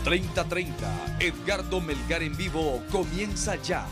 3030, Edgardo Melgar en vivo comienza ya.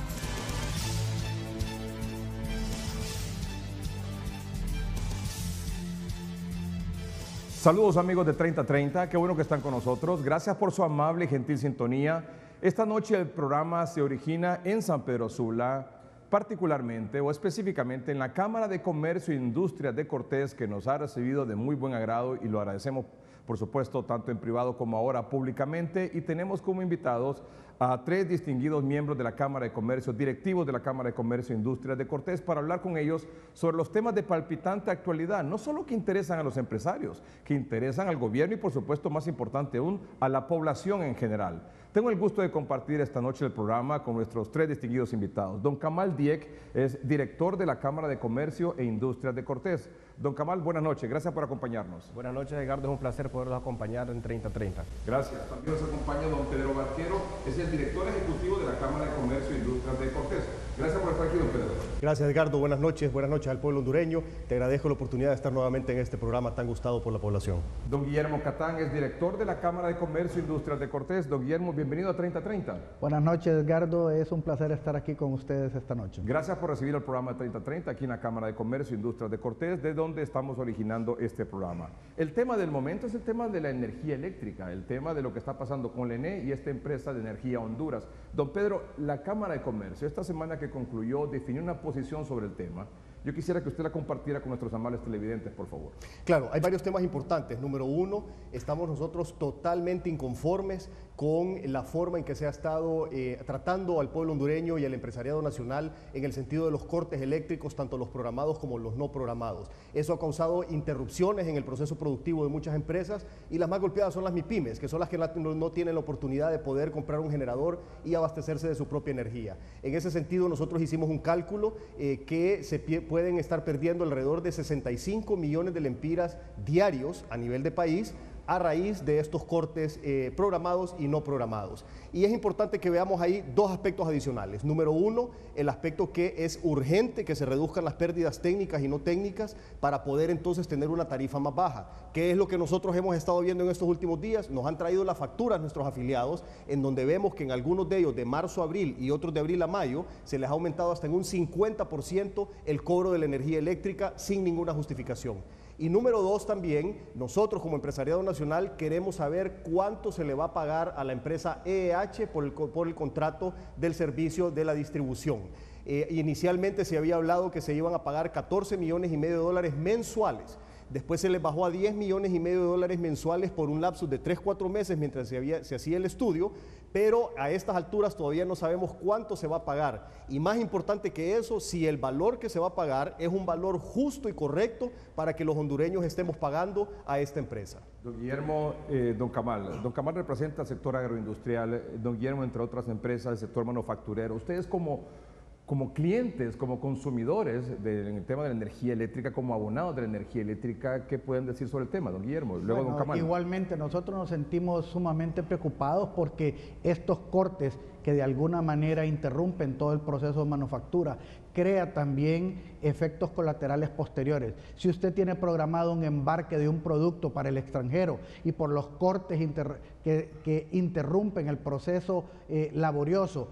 Saludos amigos de 3030, qué bueno que están con nosotros. Gracias por su amable y gentil sintonía. Esta noche el programa se origina en San Pedro Sula, particularmente o específicamente en la Cámara de Comercio e Industria de Cortés, que nos ha recibido de muy buen agrado y lo agradecemos, por supuesto, tanto en privado como ahora públicamente. Y tenemos como invitados a 3 distinguidos miembros de la Cámara de Comercio, directivos de la Cámara de Comercio e Industria de Cortés, para hablar con ellos sobre los temas de palpitante actualidad, no solo que interesan a los empresarios, que interesan al gobierno y, por supuesto, más importante aún, a la población en general. Tengo el gusto de compartir esta noche el programa con nuestros 3 distinguidos invitados. Don Kamal Dieck es director de la Cámara de Comercio e Industria de Cortés. Don Kamal, buenas noches, gracias por acompañarnos. Buenas noches, Edgardo, es un placer poderlos acompañar en 3030. Gracias. También nos acompaña don Pedro Barquero, es el director ejecutivo de la Cámara de Comercio e Industria de Cortés. Gracias por estar aquí, don Pedro. Gracias, Edgardo, buenas noches al pueblo hondureño. Te agradezco la oportunidad de estar nuevamente en este programa tan gustado por la población. Don Guillermo Catán es director de la Cámara de Comercio e Industria de Cortés. Don Guillermo, bienvenido a 3030. Buenas noches, Edgardo, es un placer estar aquí con ustedes esta noche. Gracias por recibir el programa 3030 aquí en la Cámara de Comercio e Industria de Cortés, de donde estamos originando este programa. El tema del momento es el tema de la energía eléctrica, el tema de lo que está pasando con la ENE y esta empresa de energía Honduras. Don Pedro, la Cámara de Comercio, esta semana que concluyó, definió una posición sobre el tema. Yo quisiera que usted la compartiera con nuestros amables televidentes, por favor. Claro, hay varios temas importantes. Número uno, estamos nosotros totalmente inconformes con la forma en que se ha estado tratando al pueblo hondureño y al empresariado nacional en el sentido de los cortes eléctricos, tanto los programados como los no programados. Eso ha causado interrupciones en el proceso productivo de muchas empresas y las más golpeadas son las MIPYMES, que son las que no tienen la oportunidad de poder comprar un generador y abastecerse de su propia energía. En ese sentido, nosotros hicimos un cálculo que pueden estar perdiendo alrededor de 65 millones de lempiras diarios a nivel de país a raíz de estos cortes programados y no programados. Y es importante que veamos ahí 2 aspectos adicionales. Número uno, el aspecto que es urgente que se reduzcan las pérdidas técnicas y no técnicas para poder entonces tener una tarifa más baja. ¿Qué es lo que nosotros hemos estado viendo en estos últimos días? Nos han traído las facturas nuestros afiliados, en donde vemos que en algunos de ellos de marzo a abril y otros de abril a mayo se les ha aumentado hasta en un 50% el cobro de la energía eléctrica sin ninguna justificación. Y número 2 también, nosotros como empresariado nacional queremos saber cuánto se le va a pagar a la empresa EEH por el contrato del servicio de la distribución. Inicialmente se había hablado que se iban a pagar 14 millones y medio de dólares mensuales. Después se les bajó a 10 millones y medio de dólares mensuales por un lapsus de 3-4 meses mientras se hacía el estudio, pero a estas alturas todavía no sabemos cuánto se va a pagar. Y más importante que eso, si el valor que se va a pagar es un valor justo y correcto para que los hondureños estemos pagando a esta empresa. Don Guillermo, don Kamal representa el sector agroindustrial, don Guillermo, entre otras empresas, el sector manufacturero. Ustedes como clientes, como consumidores del tema de la energía eléctrica, como abonados de la energía eléctrica, ¿qué pueden decir sobre el tema, don Guillermo? Luego, don Kamal. Igualmente, nosotros nos sentimos sumamente preocupados porque estos cortes que de alguna manera interrumpen todo el proceso de manufactura, crea también efectos colaterales posteriores. Si usted tiene programado un embarque de un producto para el extranjero y por los cortes que interrumpen el proceso laborioso,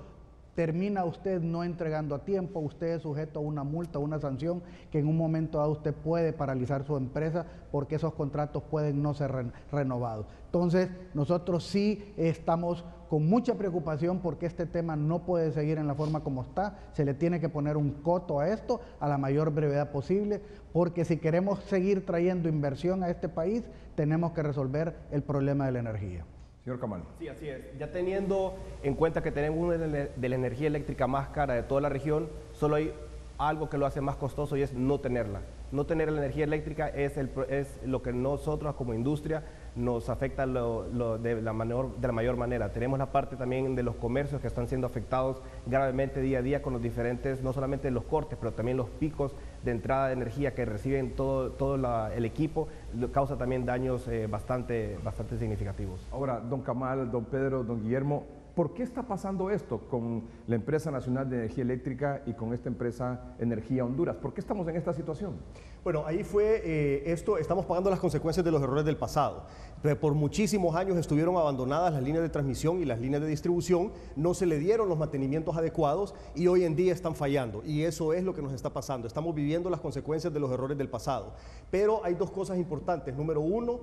termina usted no entregando a tiempo, usted es sujeto a una multa, una sanción que en un momento dado usted puede paralizar su empresa porque esos contratos pueden no ser renovados. Entonces, nosotros sí estamos con mucha preocupación porque este tema no puede seguir en la forma como está, se le tiene que poner un coto a esto a la mayor brevedad posible, porque si queremos seguir trayendo inversión a este país, tenemos que resolver el problema de la energía. Señor Kamal. Sí, así es. Ya teniendo en cuenta que tenemos una de la energía eléctrica más cara de toda la región, solo hay algo que lo hace más costoso y es no tenerla. No tener la energía eléctrica es lo que nosotros como industria nos afecta de la mayor manera. Tenemos la parte también de los comercios que están siendo afectados gravemente día a día con los diferentes, no solamente los cortes, pero también los picos de entrada de energía que reciben todo el equipo, causa también daños bastante significativos. Ahora, don Kamal, don Pedro, don Guillermo, ¿por qué está pasando esto con la Empresa Nacional de Energía Eléctrica y con esta empresa Energía Honduras? ¿Por qué estamos en esta situación? Bueno, ahí fue estamos pagando las consecuencias de los errores del pasado. Por muchísimos años estuvieron abandonadas las líneas de transmisión y las líneas de distribución, no se le dieron los mantenimientos adecuados y hoy en día están fallando. Y eso es lo que nos está pasando. Estamos viviendo las consecuencias de los errores del pasado. Pero hay dos cosas importantes. Número uno,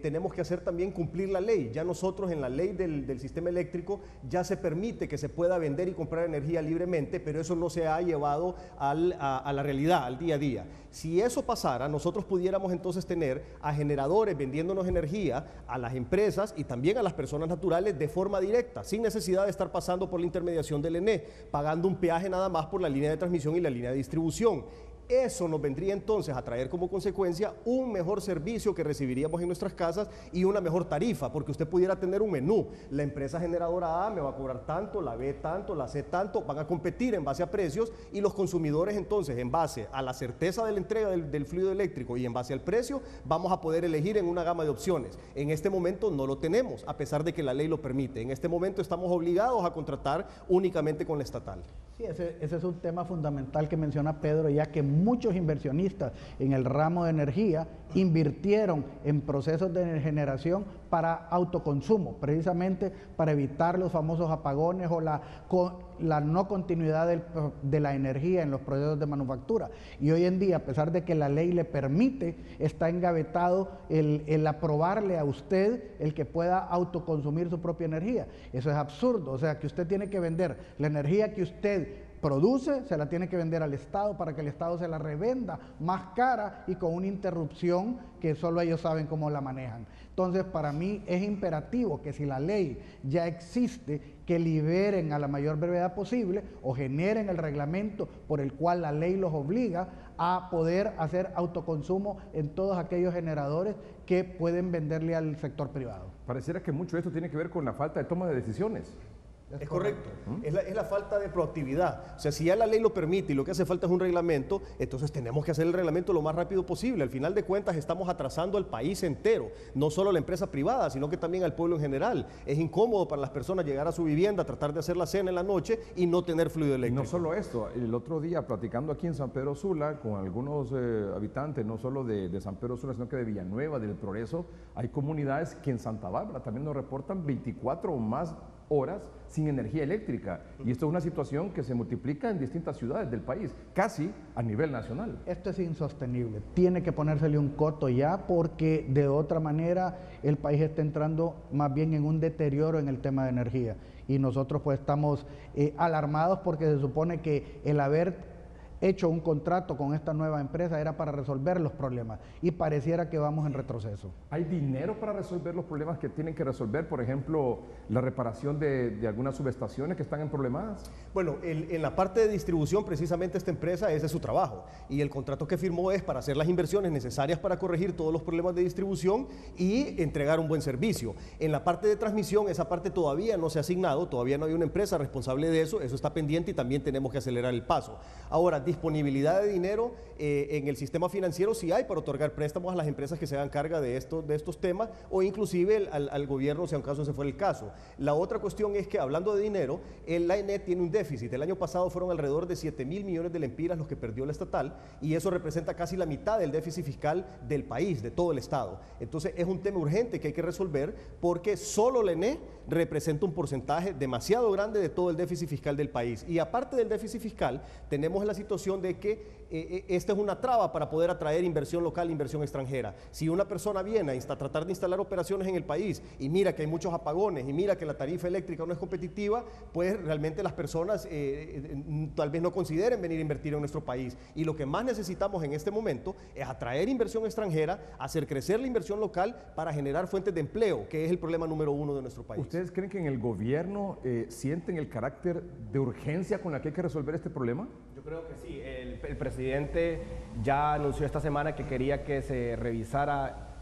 tenemos que hacer también cumplir la ley. Ya nosotros en la ley del sistema eléctrico ya se permite que se pueda vender y comprar energía libremente, pero eso no se ha llevado a la realidad, al día a día. Si eso pasara, nosotros pudiéramos entonces tener a generadores vendiéndonos energía a las empresas y también a las personas naturales de forma directa, sin necesidad de estar pasando por la intermediación del ENE, pagando un peaje nada más por la línea de transmisión y la línea de distribución. Eso nos vendría entonces a traer como consecuencia un mejor servicio que recibiríamos en nuestras casas y una mejor tarifa, porque usted pudiera tener un menú. La empresa generadora A me va a cobrar tanto, la B tanto, la C tanto, van a competir en base a precios y los consumidores entonces en base a la certeza de la entrega del fluido eléctrico y en base al precio vamos a poder elegir en una gama de opciones. En este momento no lo tenemos, a pesar de que la ley lo permite. En este momento estamos obligados a contratar únicamente con la estatal. Sí, ese es un tema fundamental que menciona Pedro, ya que muchos inversionistas en el ramo de energía invirtieron en procesos de generación para autoconsumo, precisamente para evitar los famosos apagones o la no continuidad de la energía en los procesos de manufactura. Y hoy en día, a pesar de que la ley le permite, está engavetado el aprobarle a usted el que pueda autoconsumir su propia energía. Eso es absurdo, o sea que usted tiene que vender la energía que usted produce, se la tiene que vender al Estado para que el Estado se la revenda más cara y con una interrupción que solo ellos saben cómo la manejan. Entonces, para mí es imperativo que si la ley ya existe, que liberen a la mayor brevedad posible o generen el reglamento por el cual la ley los obliga a poder hacer autoconsumo en todos aquellos generadores que pueden venderle al sector privado. Pareciera que mucho de esto tiene que ver con la falta de toma de decisiones. Es correcto, es la falta de proactividad. O sea, si ya la ley lo permite y lo que hace falta es un reglamento, entonces tenemos que hacer el reglamento lo más rápido posible. Al final de cuentas estamos atrasando al país entero, no solo a la empresa privada, sino que también al pueblo en general. Es incómodo para las personas llegar a su vivienda, tratar de hacer la cena en la noche y no tener fluido eléctrico. No solo esto, el otro día platicando aquí en San Pedro Sula con algunos habitantes, no solo de San Pedro Sula, sino que de Villanueva, del Progreso, hay comunidades que en Santa Bárbara también nos reportan 24 o más horas sin energía eléctrica. Y esto es una situación que se multiplica en distintas ciudades del país, casi a nivel nacional. Esto es insostenible. Tiene que ponérsele un coto ya, porque de otra manera el país está entrando más bien en un deterioro en el tema de energía. Y nosotros pues estamos alarmados porque se supone que el haber hecho un contrato con esta nueva empresa era para resolver los problemas y pareciera que vamos en retroceso. ¿Hay dinero para resolver los problemas que tienen que resolver? Por ejemplo, la reparación de algunas subestaciones que están en problemas. Bueno, en la parte de distribución, precisamente esta empresa, ese es su trabajo. Y el contrato que firmó es para hacer las inversiones necesarias para corregir todos los problemas de distribución y entregar un buen servicio. En la parte de transmisión, esa parte todavía no se ha asignado, todavía no hay una empresa responsable de eso, eso está pendiente y también tenemos que acelerar el paso. Ahora, disponibilidad de dinero en el sistema financiero sí hay para otorgar préstamos a las empresas que se hagan carga de estos temas o inclusive al gobierno, si a un caso ese fuera el caso. La otra cuestión es que, hablando de dinero, la ENE tiene un déficit. El año pasado fueron alrededor de 7.000 millones de lempiras los que perdió la estatal y eso representa casi la mitad del déficit fiscal del país, de todo el Estado. Entonces es un tema urgente que hay que resolver porque solo la ENE representa un porcentaje demasiado grande de todo el déficit fiscal del país. Y aparte del déficit fiscal, tenemos la situación de que esta es una traba para poder atraer inversión local, inversión extranjera. Si una persona viene a tratar de instalar operaciones en el país y mira que hay muchos apagones y mira que la tarifa eléctrica no es competitiva, pues realmente las personas tal vez no consideren venir a invertir en nuestro país. Y lo que más necesitamos en este momento es atraer inversión extranjera, hacer crecer la inversión local para generar fuentes de empleo, que es el problema número uno de nuestro país. ¿Ustedes creen que en el gobierno sienten el carácter de urgencia con la que hay que resolver este problema? Yo creo que sí. El presidente ya anunció esta semana que quería que se revisara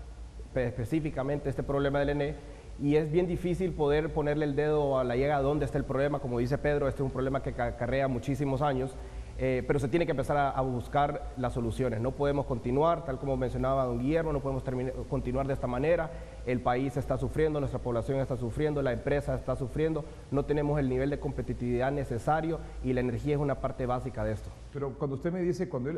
específicamente este problema del ENE y es bien difícil poder ponerle el dedo a la llaga dónde está el problema. Como dice Pedro, este es un problema que acarrea muchísimos años. pero se tiene que empezar a buscar las soluciones. No podemos continuar, tal como mencionaba don Guillermo, no podemos continuar de esta manera. El país está sufriendo, nuestra población está sufriendo, la empresa está sufriendo, no tenemos el nivel de competitividad necesario y la energía es una parte básica de esto. Pero cuando usted me dice, cuando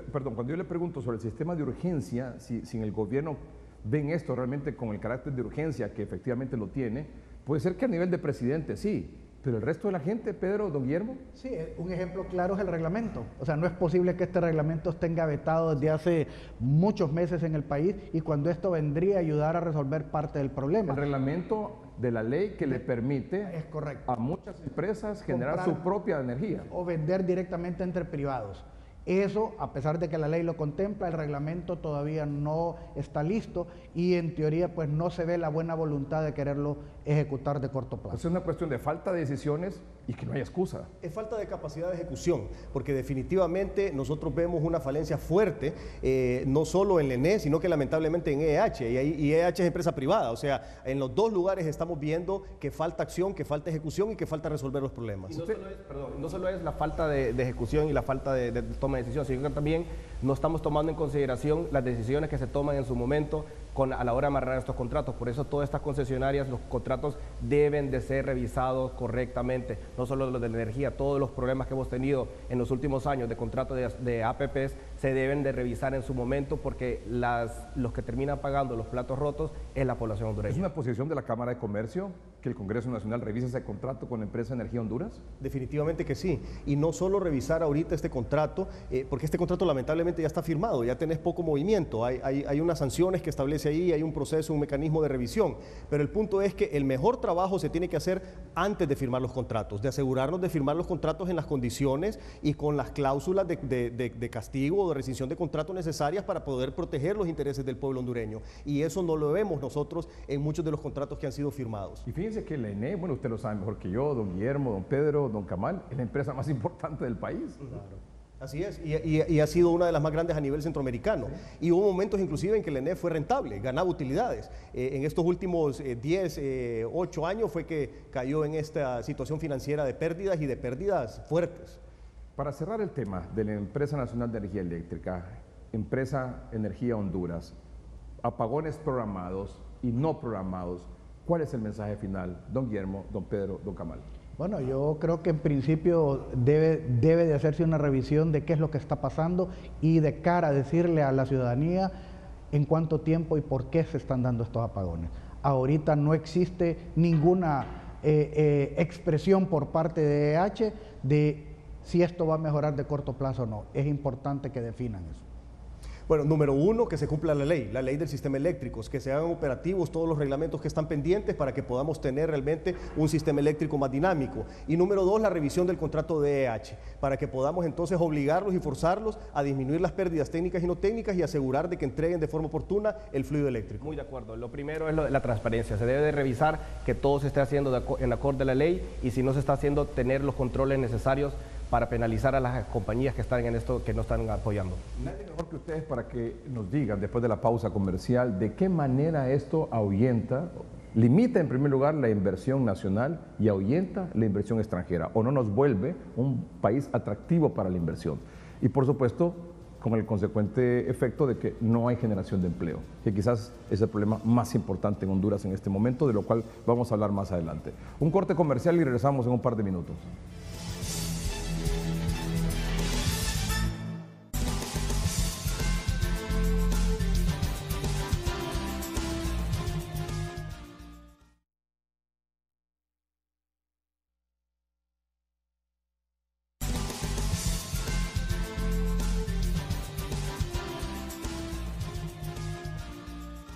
yo le pregunto sobre el sistema de urgencia, si en el gobierno ven esto realmente con el carácter de urgencia que efectivamente lo tiene, puede ser que a nivel de presidente sí, pero el resto de la gente, Pedro, don Guillermo. Sí, un ejemplo claro es el reglamento. O sea, no es posible que este reglamento esté vetado desde hace muchos meses en el país y cuando esto vendría a ayudar a resolver parte del problema. El reglamento de la ley que le permite Es correcto. a muchas empresas generar Comprar su propia energía. o vender directamente entre privados. Eso, a pesar de que la ley lo contempla, el reglamento todavía no está listo y en teoría pues no se ve la buena voluntad de quererlo ejecutar de corto plazo. Es una cuestión de falta de decisiones y que no hay excusa. Es falta de capacidad de ejecución, porque definitivamente nosotros vemos una falencia fuerte, no solo en el ENE, sino que lamentablemente en EEH, y EEH es empresa privada, o sea, en los dos lugares estamos viendo que falta acción, que falta ejecución y que falta resolver los problemas. Y no solo es la falta de ejecución y la falta de toma de decisión, sino que también no estamos tomando en consideración las decisiones que se toman en su momento a la hora de amarrar estos contratos. Por eso todas estas concesionarias, los contratos deben de ser revisados correctamente, no solo los de la energía, todos los problemas que hemos tenido en los últimos años de contratos de APPs se deben de revisar en su momento porque los que terminan pagando los platos rotos es la población hondureña. ¿Es una posición de la Cámara de Comercio que el Congreso Nacional revise ese contrato con la empresa Energía Honduras? Definitivamente que sí, y no solo revisar ahorita este contrato, porque este contrato lamentablemente ya está firmado, ya tenés poco movimiento, hay unas sanciones que establece ahí, hay un proceso, un mecanismo de revisión, pero el punto es que el mejor trabajo se tiene que hacer antes de firmar los contratos, de asegurarnos de firmar los contratos en las condiciones y con las cláusulas de castigo o de rescisión de contrato necesarias para poder proteger los intereses del pueblo hondureño, y eso no lo vemos nosotros en muchos de los contratos que han sido firmados. Y fíjense que la ENE, bueno, usted lo sabe mejor que yo, don Guillermo, don Pedro, don Camal, es la empresa más importante del país. Claro. Así es, y ha sido una de las más grandes a nivel centroamericano. Sí. Y hubo momentos inclusive en que el ENE fue rentable, ganaba utilidades. En estos últimos 8 años fue que cayó en esta situación financiera de pérdidas y de pérdidas fuertes. Para cerrar el tema de la Empresa Nacional de Energía Eléctrica, Empresa Energía Honduras, apagones programados y no programados, ¿cuál es el mensaje final, don Guillermo, don Pedro, don Camal? Bueno, yo creo que en principio debe de hacerse una revisión de qué es lo que está pasando y de cara a decirle a la ciudadanía en cuánto tiempo y por qué se están dando estos apagones. Ahorita no existe ninguna expresión por parte de EH de si esto va a mejorar de corto plazo o no. Es importante que definan eso. Bueno, número uno, que se cumpla la ley del sistema eléctrico, que se hagan operativos todos los reglamentos que están pendientes para que podamos tener realmente un sistema eléctrico más dinámico. Y número dos, la revisión del contrato de EH, para que podamos entonces obligarlos y forzarlos a disminuir las pérdidas técnicas y no técnicas y asegurar de que entreguen de forma oportuna el fluido eléctrico. Muy de acuerdo. Lo primero es la transparencia. Se debe de revisar que todo se esté haciendo en acorde a la ley y si no se está haciendo, tener los controles necesarios para penalizar a las compañías que están en esto, que no están apoyando. Nadie mejor que ustedes para que nos digan, después de la pausa comercial, de qué manera esto ahuyenta, limita en primer lugar la inversión nacional y ahuyenta la inversión extranjera, o no nos vuelve un país atractivo para la inversión. Y por supuesto, con el consecuente efecto de que no hay generación de empleo, que quizás es el problema más importante en Honduras en este momento, de lo cual vamos a hablar más adelante. Un corte comercial y regresamos en un par de minutos.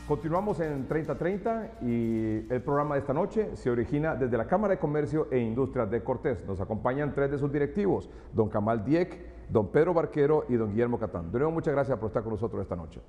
Continuamos en 3030 y el programa de esta noche se origina desde la Cámara de Comercio e Industrias de Cortés. Nos acompañan 3 de sus directivos, don Camal Dieck, don Pedro Barquero y don Guillermo Catán. De nuevo, muchas gracias por estar con nosotros esta noche.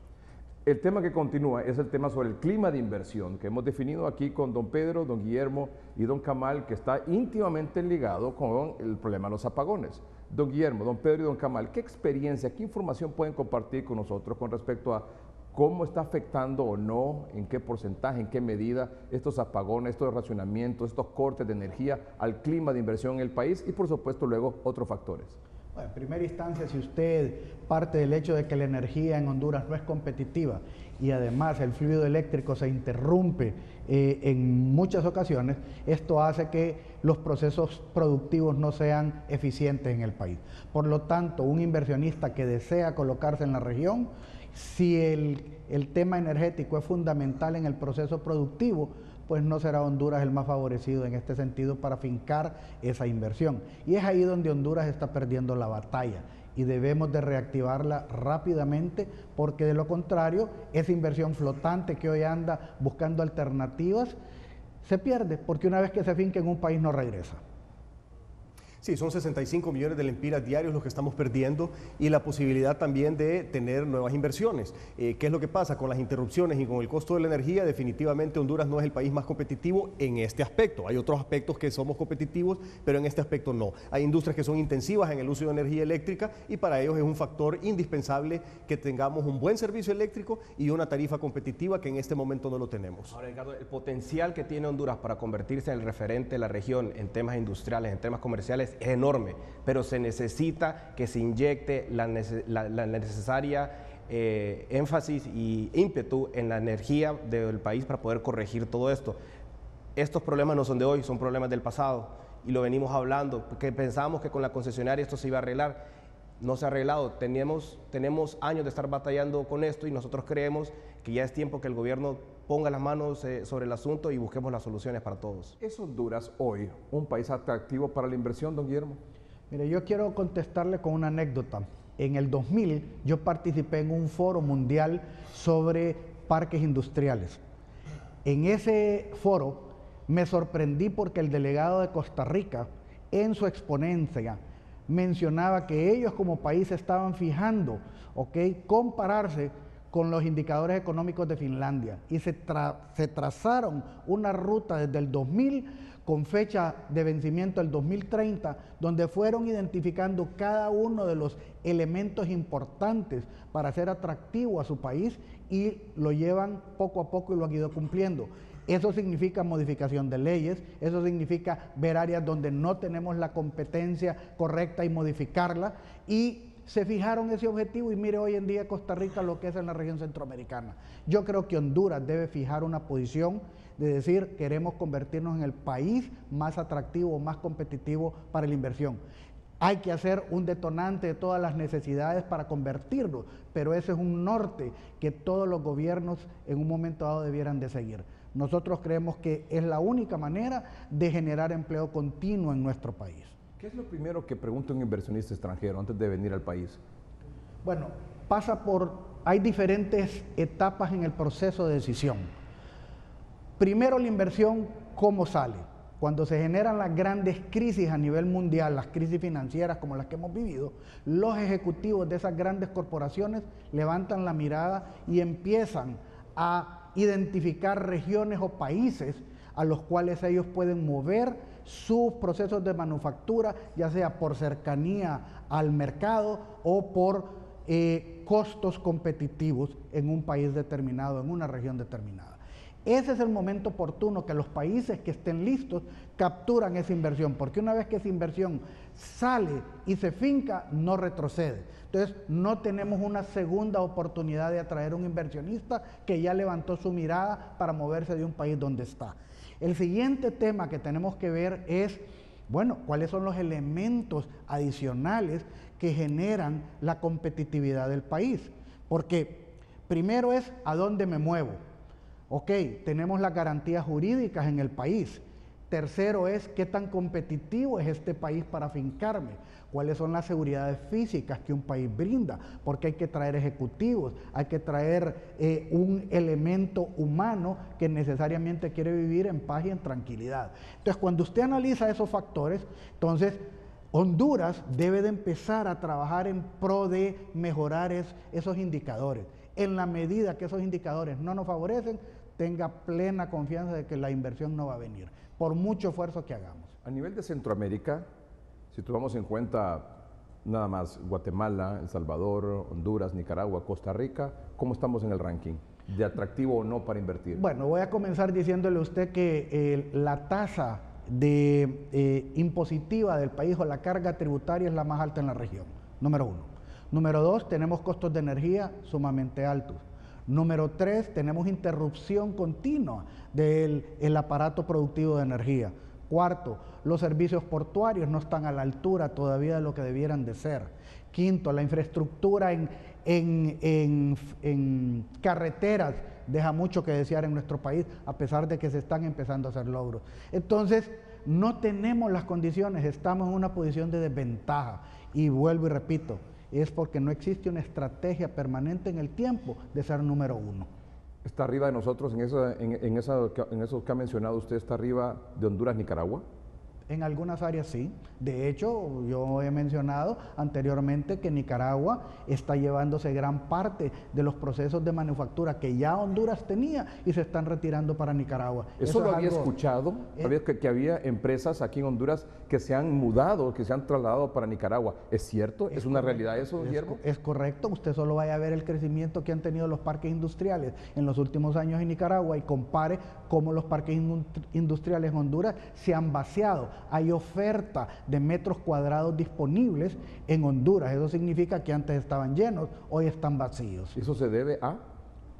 El tema que continúa es el tema sobre el clima de inversión que hemos definido aquí con don Pedro, don Guillermo y don Camal, que está íntimamente ligado con el problema de los apagones. Don Guillermo, don Pedro y don Camal, ¿qué experiencia, qué información pueden compartir con nosotros con respecto a cómo está afectando o no, en qué porcentaje, en qué medida estos apagones, estos racionamientos, estos cortes de energía al clima de inversión en el país y por supuesto luego otros factores? Bueno, en primera instancia, si usted parte del hecho de que la energía en Honduras no es competitiva y además el fluido eléctrico se interrumpe en muchas ocasiones, esto hace que los procesos productivos no sean eficientes en el país. Por lo tanto, un inversionista que desea colocarse en la región, si el tema energético es fundamental en el proceso productivo, pues no será Honduras el más favorecido en este sentido para fincar esa inversión. Y es ahí donde Honduras está perdiendo la batalla y debemos de reactivarla rápidamente, porque de lo contrario, esa inversión flotante que hoy anda buscando alternativas, se pierde, porque una vez que se finca en un país no regresa. Sí, son 65 millones de lempiras diarios los que estamos perdiendo y la posibilidad también de tener nuevas inversiones. ¿Qué es lo que pasa? Con las interrupciones y con el costo de la energía, definitivamente Honduras no es el país más competitivo en este aspecto. Hay otros aspectos que somos competitivos, pero en este aspecto no. Hay industrias que son intensivas en el uso de energía eléctrica y para ellos es un factor indispensable que tengamos un buen servicio eléctrico y una tarifa competitiva que en este momento no lo tenemos. Ahora, Ricardo, el potencial que tiene Honduras para convertirse en el referente de la región en temas industriales, en temas comerciales, es enorme, pero se necesita que se inyecte la necesaria énfasis y ímpetu en la energía del país para poder corregir todo esto. Estos problemas no son de hoy, son problemas del pasado y lo venimos hablando, porque pensábamos que con la concesionaria esto se iba a arreglar. No se ha arreglado, tenemos años de estar batallando con esto y nosotros creemos que ya es tiempo que el gobierno ponga las manos sobre el asunto y busquemos las soluciones para todos. ¿Es Honduras hoy un país atractivo para la inversión, don Guillermo? Mire, yo quiero contestarle con una anécdota. En el 2000 yo participé en un foro mundial sobre parques industriales. En ese foro me sorprendí porque el delegado de Costa Rica, en su exponencia, mencionaba que ellos como país estaban fijando, compararse con los indicadores económicos de Finlandia y se trazaron una ruta desde el 2000 con fecha de vencimiento el 2030, donde fueron identificando cada uno de los elementos importantes para hacer atractivo a su país y lo llevan poco a poco y lo han ido cumpliendo. Eso significa modificación de leyes, eso significa ver áreas donde no tenemos la competencia correcta y modificarla, y se fijaron ese objetivo y mire hoy en día Costa Rica lo que es en la región centroamericana. Yo creo que Honduras debe fijar una posición de decir queremos convertirnos en el país más atractivo, más competitivo para la inversión. Hay que hacer un detonante de todas las necesidades para convertirnos, pero ese es un norte que todos los gobiernos en un momento dado debieran de seguir. Nosotros creemos que es la única manera de generar empleo continuo en nuestro país. ¿Qué es lo primero que pregunta un inversionista extranjero antes de venir al país? Bueno, hay diferentes etapas en el proceso de decisión. Primero la inversión, ¿cómo sale? Cuando se generan las grandes crisis a nivel mundial, las crisis financieras como las que hemos vivido, los ejecutivos de esas grandes corporaciones levantan la mirada y empiezan a identificar regiones o países a los cuales ellos pueden mover sus procesos de manufactura, ya sea por cercanía al mercado o por costos competitivos en un país determinado, en una región determinada. Ese es el momento oportuno que los países que estén listos capturan esa inversión, porque una vez que esa inversión sale y se finca, no retrocede. Entonces, no tenemos una segunda oportunidad de atraer un inversionista que ya levantó su mirada para moverse de un país donde está. El siguiente tema que tenemos que ver es, bueno, cuáles son los elementos adicionales que generan la competitividad del país. Porque primero es a dónde me muevo. Tenemos las garantías jurídicas en el país. Tercero es qué tan competitivo es este país para fincarme. Cuáles son las seguridades físicas que un país brinda, porque hay que traer ejecutivos, hay que traer un elemento humano que necesariamente quiere vivir en paz y en tranquilidad. Entonces, cuando usted analiza esos factores, entonces Honduras debe de empezar a trabajar en pro de mejorar esos indicadores. En la medida que esos indicadores no nos favorecen, tenga plena confianza de que la inversión no va a venir, por mucho esfuerzo que hagamos. A nivel de Centroamérica, si tomamos en cuenta nada más Guatemala, El Salvador, Honduras, Nicaragua, Costa Rica, ¿cómo estamos en el ranking? ¿De atractivo o no para invertir? Bueno, voy a comenzar diciéndole a usted que la tasa impositiva del país o la carga tributaria es la más alta en la región, número 1. Número 2, tenemos costos de energía sumamente altos. Número 3, tenemos interrupción continua del aparato productivo de energía. Cuarto, los servicios portuarios no están a la altura todavía de lo que debieran de ser. Quinto, la infraestructura en carreteras deja mucho que desear en nuestro país, a pesar de que se están empezando a hacer logros. Entonces, no tenemos las condiciones, estamos en una posición de desventaja. Y vuelvo y repito, es porque no existe una estrategia permanente en el tiempo de ser número 1. ¿Está arriba de nosotros en eso que ha mencionado usted? ¿Está arriba de Honduras, Nicaragua? En algunas áreas sí. De hecho, yo he mencionado anteriormente que Nicaragua está llevándose gran parte de los procesos de manufactura que ya Honduras tenía y se están retirando para Nicaragua. Eso lo había escuchado, que había empresas aquí en Honduras que se han mudado, que se han trasladado para Nicaragua. ¿Es cierto? ¿Es una realidad eso, Guillermo? Es correcto. Usted solo vaya a ver el crecimiento que han tenido los parques industriales en los últimos años en Nicaragua y compare cómo los parques industriales en Honduras se han vaciado. Hay oferta de metros cuadrados disponibles en Honduras. Eso significa que antes estaban llenos, hoy están vacíos. ¿Eso se debe a?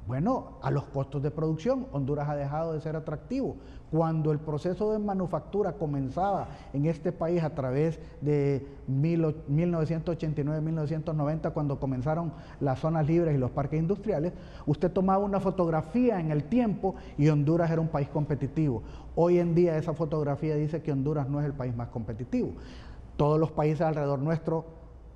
Bueno, a los costos de producción. Honduras ha dejado de ser atractivo. Cuando el proceso de manufactura comenzaba en este país a través de 1989-1990, cuando comenzaron las zonas libres y los parques industriales, usted tomaba una fotografía en el tiempo y Honduras era un país competitivo. Hoy en día esa fotografía dice que Honduras no es el país más competitivo. Todos los países alrededor nuestro,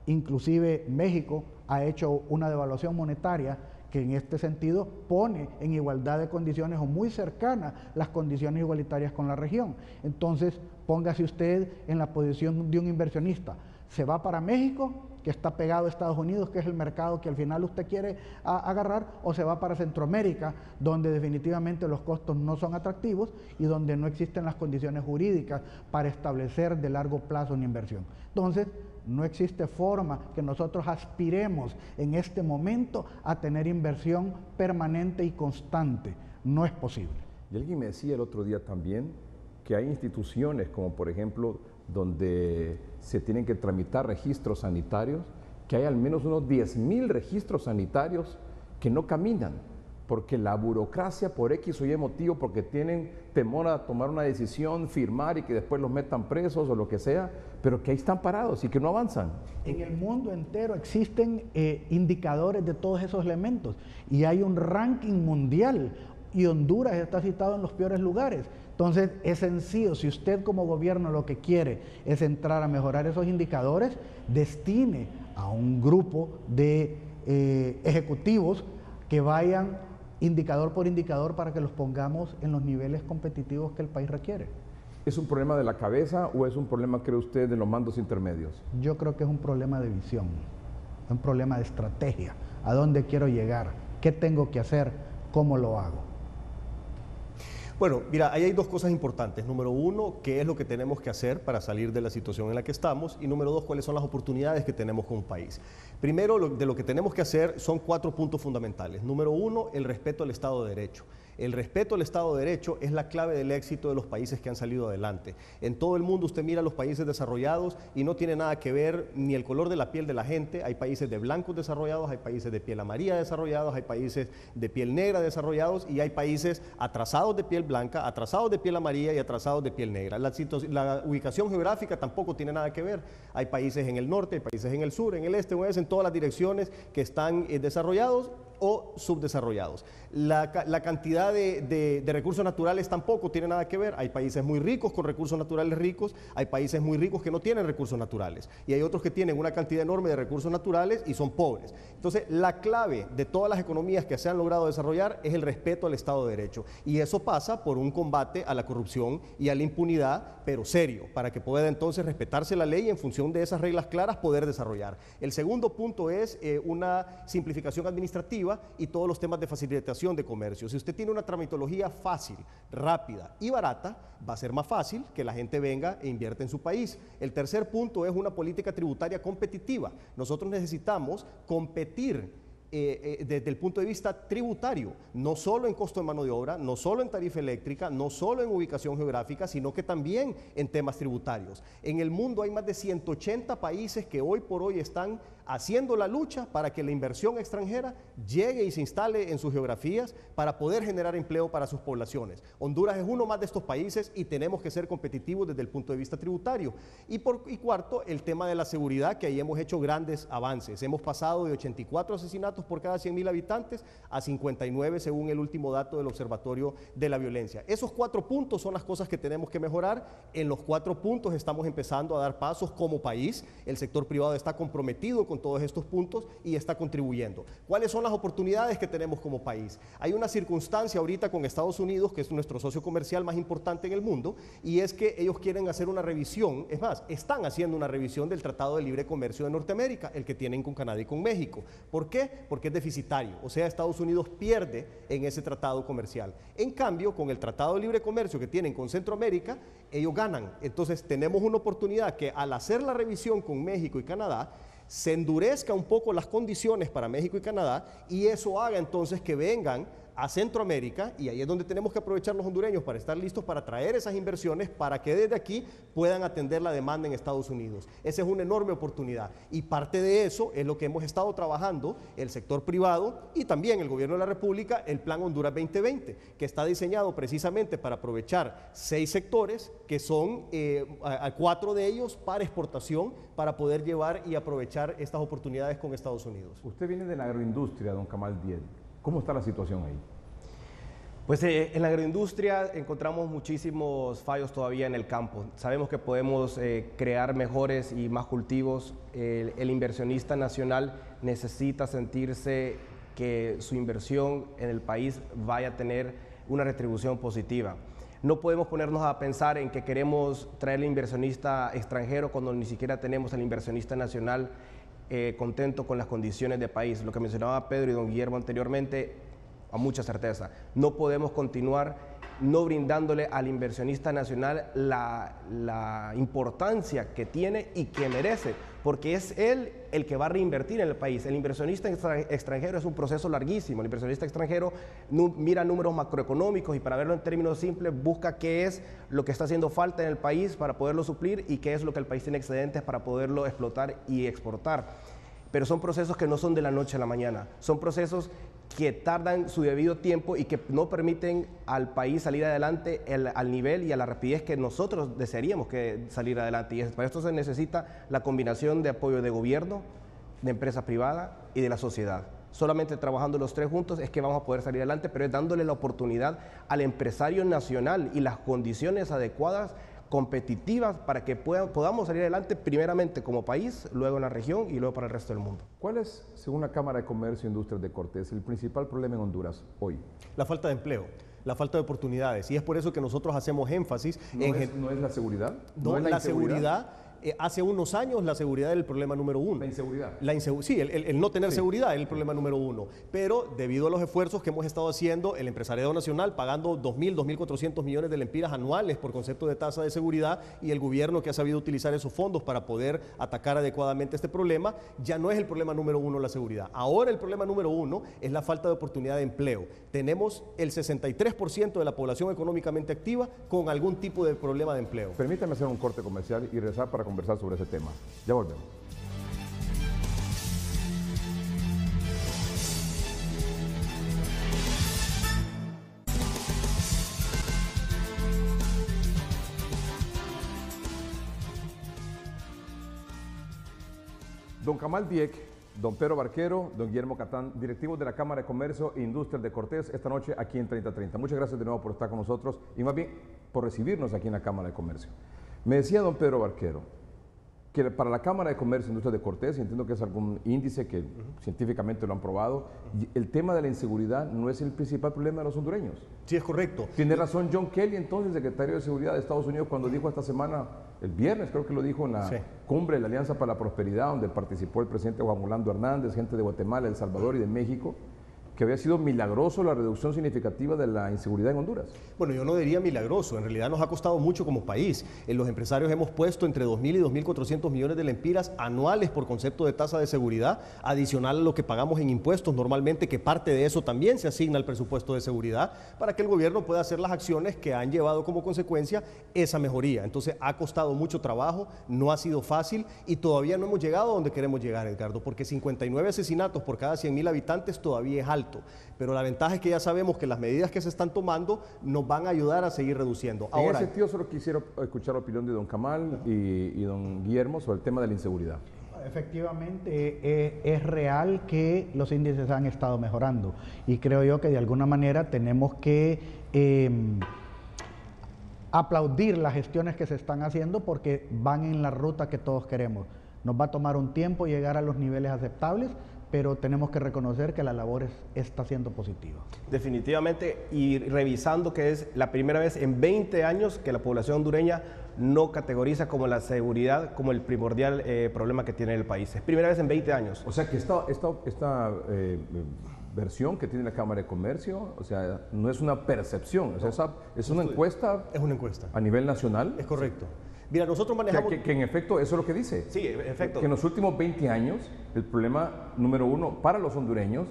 inclusive México, ha hecho una devaluación monetaria que en este sentido pone en igualdad de condiciones o muy cercanas las condiciones igualitarias con la región. Entonces, póngase usted en la posición de un inversionista. ¿Se va para México, que está pegado a Estados Unidos, que es el mercado que al final usted quiere agarrar, o se va para Centroamérica, donde definitivamente los costos no son atractivos y donde no existen las condiciones jurídicas para establecer de largo plazo una inversión? Entonces, no existe forma que nosotros aspiremos en este momento a tener inversión permanente y constante. No es posible. Y alguien me decía el otro día también que hay instituciones como por ejemplo donde se tienen que tramitar registros sanitarios, que hay al menos unos 10,000 registros sanitarios que no caminan, porque la burocracia por X o Y motivo, porque tienen temor a tomar una decisión, firmar y que después los metan presos o lo que sea, pero que ahí están parados y que no avanzan. En el mundo entero existen indicadores de todos esos elementos y hay un ranking mundial y Honduras está citado en los peores lugares. Entonces es sencillo, si usted como gobierno lo que quiere es entrar a mejorar esos indicadores, destine a un grupo de ejecutivos que vayan indicador por indicador para que los pongamos en los niveles competitivos que el país requiere. ¿Es un problema de la cabeza o es un problema, cree usted, de los mandos intermedios? Yo creo que es un problema de visión, un problema de estrategia. ¿A dónde quiero llegar? ¿Qué tengo que hacer? ¿Cómo lo hago? Bueno, mira, ahí hay dos cosas importantes. Número uno, ¿qué es lo que tenemos que hacer para salir de la situación en la que estamos? Y número dos, ¿cuáles son las oportunidades que tenemos como país? Primero, de lo que tenemos que hacer son 4 puntos fundamentales. Número uno, el respeto al Estado de Derecho. El respeto al Estado de Derecho es la clave del éxito de los países que han salido adelante. En todo el mundo usted mira los países desarrollados y no tiene nada que ver ni el color de la piel de la gente. Hay países de blancos desarrollados, hay países de piel amarilla desarrollados, hay países de piel negra desarrollados y hay países atrasados de piel blanca, atrasados de piel amarilla y atrasados de piel negra. La ubicación geográfica tampoco tiene nada que ver. Hay países en el norte, hay países en el sur, en el este, en oeste, en todas las direcciones que están desarrollados o subdesarrollados. La cantidad de recursos naturales tampoco tiene nada que ver. Hay países muy ricos con recursos naturales ricos, hay países muy ricos que no tienen recursos naturales y hay otros que tienen una cantidad enorme de recursos naturales y son pobres. Entonces, la clave de todas las economías que se han logrado desarrollar es el respeto al Estado de Derecho y eso pasa por un combate a la corrupción y a la impunidad, pero serio, para que pueda entonces respetarse la ley y en función de esas reglas claras poder desarrollar. El segundo punto es una simplificación administrativa y todos los temas de facilitación de comercio. Si usted tiene una tramitología fácil, rápida y barata, va a ser más fácil que la gente venga e invierta en su país. El tercer punto es una política tributaria competitiva. Nosotros necesitamos competir desde el punto de vista tributario, no solo en costo de mano de obra, no solo en tarifa eléctrica, no solo en ubicación geográfica, sino que también en temas tributarios. En el mundo hay más de 180 países que hoy por hoy están haciendo la lucha para que la inversión extranjera llegue y se instale en sus geografías para poder generar empleo para sus poblaciones. Honduras es uno más de estos países y tenemos que ser competitivos desde el punto de vista tributario. Y cuarto, el tema de la seguridad, que ahí hemos hecho grandes avances. Hemos pasado de 84 asesinatos por cada 100.000 habitantes a 59 según el último dato del Observatorio de la Violencia. Esos 4 puntos son las cosas que tenemos que mejorar. En los 4 puntos estamos empezando a dar pasos como país. El sector privado está comprometido con todos estos puntos y está contribuyendo. ¿Cuáles son las oportunidades que tenemos como país? Hay una circunstancia ahorita con Estados Unidos, que es nuestro socio comercial más importante en el mundo, y es que ellos quieren hacer una revisión, es más, están haciendo una revisión del Tratado de Libre Comercio de Norteamérica, el que tienen con Canadá y con México. ¿Por qué? Porque es deficitario, o sea, Estados Unidos pierde en ese tratado comercial. En cambio, con el Tratado de Libre Comercio que tienen con Centroamérica, ellos ganan. Entonces, tenemos una oportunidad que al hacer la revisión con México y Canadá, se endurezca un poco las condiciones para México y Canadá y eso haga entonces que vengan a Centroamérica, y ahí es donde tenemos que aprovechar los hondureños para estar listos para traer esas inversiones para que desde aquí puedan atender la demanda en Estados Unidos. Esa es una enorme oportunidad y parte de eso es lo que hemos estado trabajando el sector privado y también el gobierno de la República, el Plan Honduras 2020, que está diseñado precisamente para aprovechar 6 sectores que son 4 de ellos para exportación, para poder llevar y aprovechar estas oportunidades con Estados Unidos. Usted viene de la agroindustria, don Kamal Diek. ¿Cómo está la situación ahí? Pues en la agroindustria encontramos muchísimos fallos todavía en el campo. Sabemos que podemos crear mejores y más cultivos. El inversionista nacional necesita sentirse que su inversión en el país vaya a tener una retribución positiva. No podemos ponernos a pensar en que queremos traer al inversionista extranjero cuando ni siquiera tenemos al inversionista nacional contento con las condiciones de país. Lo que mencionaba Pedro y don Guillermo anteriormente, a mucha certeza, no podemos continuar no brindándole al inversionista nacional la importancia que tiene y que merece, porque es él el que va a reinvertir en el país. El inversionista extranjero es un proceso larguísimo. El inversionista extranjero mira números macroeconómicos y, para verlo en términos simples, busca qué es lo que está haciendo falta en el país para poderlo suplir y qué es lo que el país tiene excedentes para poderlo explotar y exportar. Pero son procesos que no son de la noche a la mañana, son procesos que tardan su debido tiempo y que no permiten al país salir adelante al nivel y a la rapidez que nosotros desearíamos que salir adelante. Y para esto se necesita la combinación de apoyo de gobierno, de empresa privada y de la sociedad. Solamente trabajando los 3 juntos es que vamos a poder salir adelante, pero es dándole la oportunidad al empresario nacional y las condiciones adecuadas, competitivas, para que podamos salir adelante primeramente como país, luego en la región y luego para el resto del mundo. ¿Cuál es, según la Cámara de Comercio e Industrias de Cortés, el principal problema en Honduras hoy? La falta de empleo, la falta de oportunidades, y es por eso que nosotros hacemos énfasis en... ¿No es la seguridad? No, es la seguridad. Hace unos años la seguridad era el problema número 1. La inseguridad. Sí, el no tener seguridad es el problema número 1. Pero debido a los esfuerzos que hemos estado haciendo, el empresariado nacional pagando 2.400 millones de lempiras anuales por concepto de tasa de seguridad, y el gobierno que ha sabido utilizar esos fondos para poder atacar adecuadamente este problema, ya no es el problema número 1 la seguridad. Ahora el problema número 1 es la falta de oportunidad de empleo. Tenemos el 63% de la población económicamente activa con algún tipo de problema de empleo. Permítame hacer un corte comercial y regresar para conversar sobre ese tema. Ya volvemos. Don Kamal Diek, don Pedro Barquero, don Guillermo Catán, directivos de la Cámara de Comercio e Industrias de Cortés, esta noche aquí en 3030. Muchas gracias de nuevo por estar con nosotros y más bien por recibirnos aquí en la Cámara de Comercio. Me decía don Pedro Barquero que para la Cámara de Comercio e Industrias de Cortés, y entiendo que es algún índice que científicamente lo han probado, el tema de la inseguridad no es el principal problema de los hondureños. Sí, es correcto. Tiene razón John Kelly, entonces, secretario de Seguridad de Estados Unidos, cuando dijo esta semana, el viernes creo que lo dijo en la cumbre de la Alianza para la Prosperidad, donde participó el presidente Juan Orlando Hernández, gente de Guatemala, El Salvador y de México, que había sido milagroso la reducción significativa de la inseguridad en Honduras. Bueno, yo no diría milagroso, en realidad nos ha costado mucho como país. Los empresarios hemos puesto entre 2.000 y 2.400 millones de lempiras anuales por concepto de tasa de seguridad, adicional a lo que pagamos en impuestos normalmente, que parte de eso también se asigna al presupuesto de seguridad, para que el gobierno pueda hacer las acciones que han llevado como consecuencia esa mejoría. Entonces ha costado mucho trabajo, no ha sido fácil y todavía no hemos llegado a donde queremos llegar, Edgardo, porque 59 asesinatos por cada 100.000 habitantes todavía es alto. Pero la ventaja es que ya sabemos que las medidas que se están tomando nos van a ayudar a seguir reduciendo. En ese sentido, solo quisiera escuchar la opinión de don Kamal y don Guillermo sobre el tema de la inseguridad. Efectivamente, es real que los índices han estado mejorando y creo yo que de alguna manera tenemos que aplaudir las gestiones que se están haciendo porque van en la ruta que todos queremos. Nos va a tomar un tiempo llegar a los niveles aceptables, pero tenemos que reconocer que la labor está siendo positiva. Definitivamente, y revisando que es la primera vez en 20 años que la población hondureña no categoriza como la seguridad como el primordial problema que tiene el país. Es primera vez en 20 años. O sea que esta versión que tiene la Cámara de Comercio, o sea, no es una percepción, o sea, es una encuesta. Es una encuesta. A nivel nacional. Es correcto. Mira, nosotros manejamos... Que en efecto eso es lo que dice. Sí, en efecto. Que en los últimos 20 años el problema número uno para los hondureños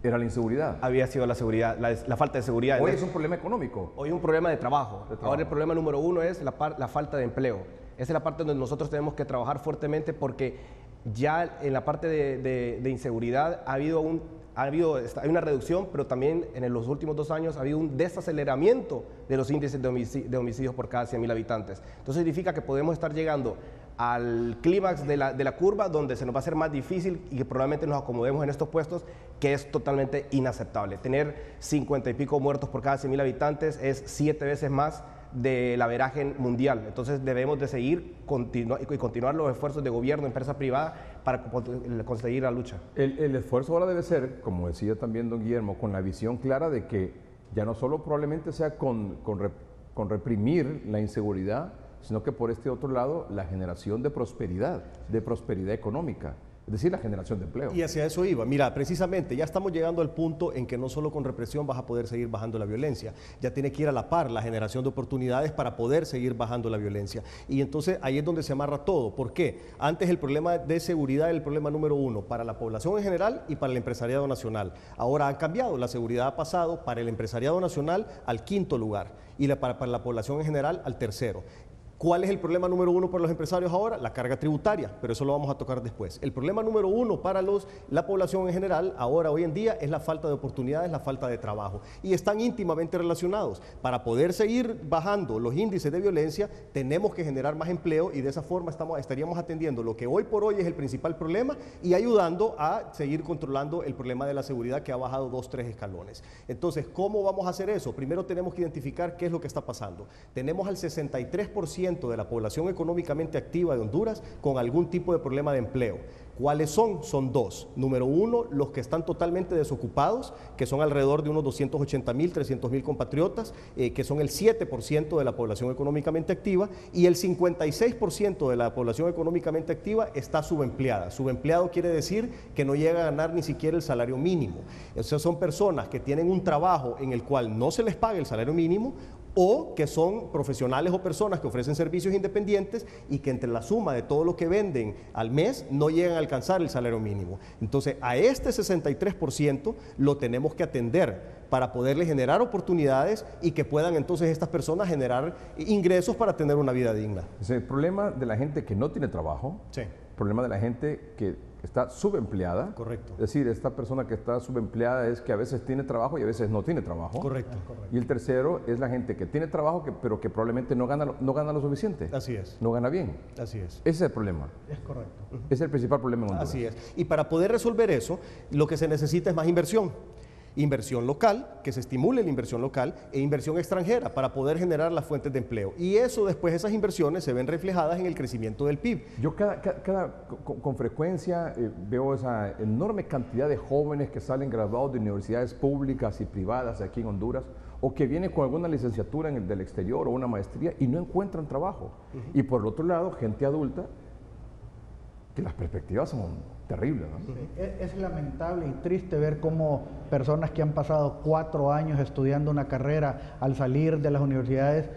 era la inseguridad. Había sido la seguridad, la falta de seguridad. Hoy es un problema económico. Hoy es un problema de trabajo. Ahora el problema número uno es la falta de empleo. Esa es la parte donde nosotros tenemos que trabajar fuertemente porque ya en la parte de inseguridad hay una reducción, pero también en los últimos 2 años ha habido un desaceleramiento de los índices de homicidios por cada 100.000 habitantes. Entonces significa que podemos estar llegando al clímax de la curva donde se nos va a hacer más difícil y que probablemente nos acomodemos en estos puestos, que es totalmente inaceptable. Tener 50 y pico muertos por cada 100.000 habitantes es 7 veces más del averaje mundial. Entonces debemos de seguir continuar los esfuerzos de gobierno, empresa privada para conseguir la lucha. El esfuerzo ahora debe ser, como decía también don Guillermo, con la visión clara de que ya no solo probablemente sea con reprimir la inseguridad, sino que por este otro lado la generación de prosperidad económica. Es decir, la generación de empleo. Y hacia eso iba. Mira, precisamente ya estamos llegando al punto en que no solo con represión vas a poder seguir bajando la violencia, ya tiene que ir a la par la generación de oportunidades para poder seguir bajando la violencia. Y entonces ahí es donde se amarra todo. ¿Por qué? Antes el problema de seguridad era el problema número uno para la población en general y para el empresariado nacional. Ahora han cambiado, la seguridad ha pasado para el empresariado nacional al 5º lugar y para la población en general al 3º. ¿Cuál es el problema número uno para los empresarios ahora? La carga tributaria, pero eso lo vamos a tocar después. El problema número uno para la población en general, ahora, hoy en día, es la falta de oportunidades, la falta de trabajo. Y están íntimamente relacionados. Para poder seguir bajando los índices de violencia, tenemos que generar más empleo y de esa forma estaríamos atendiendo lo que hoy por hoy es el principal problema y ayudando a seguir controlando el problema de la seguridad que ha bajado 2, 3 escalones. Entonces, ¿cómo vamos a hacer eso? Primero tenemos que identificar qué es lo que está pasando. Tenemos al 63% de la población económicamente activa de Honduras con algún tipo de problema de empleo. ¿Cuáles son? Son 2. Número 1, los que están totalmente desocupados, que son alrededor de unos 280.000, 300.000 compatriotas, que son el 7% de la población económicamente activa, y el 56% de la población económicamente activa está subempleada. Subempleado quiere decir que no llega a ganar ni siquiera el salario mínimo. Esas son personas que tienen un trabajo en el cual no se les paga el salario mínimo, o que son profesionales o personas que ofrecen servicios independientes y que entre la suma de todo lo que venden al mes no llegan a alcanzar el salario mínimo. Entonces, a este 63% lo tenemos que atender para poderle generar oportunidades y que puedan entonces estas personas generar ingresos para tener una vida digna. Es el problema de la gente que no tiene trabajo, sí. El problema de la gente que está subempleada. Correcto. Es decir, esta persona que está subempleada es que a veces tiene trabajo y a veces no tiene trabajo. Correcto. Y el tercero es la gente que tiene trabajo pero que probablemente no gana lo suficiente. Así es. No gana bien. Así es. Ese es el problema. Es correcto. Es el principal problema en Honduras. Así es. Y para poder resolver eso, lo que se necesita es más inversión. Inversión local, que se estimule la inversión local, e inversión extranjera para poder generar las fuentes de empleo. Y eso después, esas inversiones se ven reflejadas en el crecimiento del PIB. Yo con frecuencia veo esa enorme cantidad de jóvenes que salen graduados de universidades públicas y privadas aquí en Honduras, o que vienen con alguna licenciatura del exterior o una maestría y no encuentran trabajo. Y por el otro lado, gente adulta que las perspectivas son terribles, ¿no? Sí, es lamentable y triste ver cómo personas que han pasado 4 años estudiando una carrera, al salir de las universidades,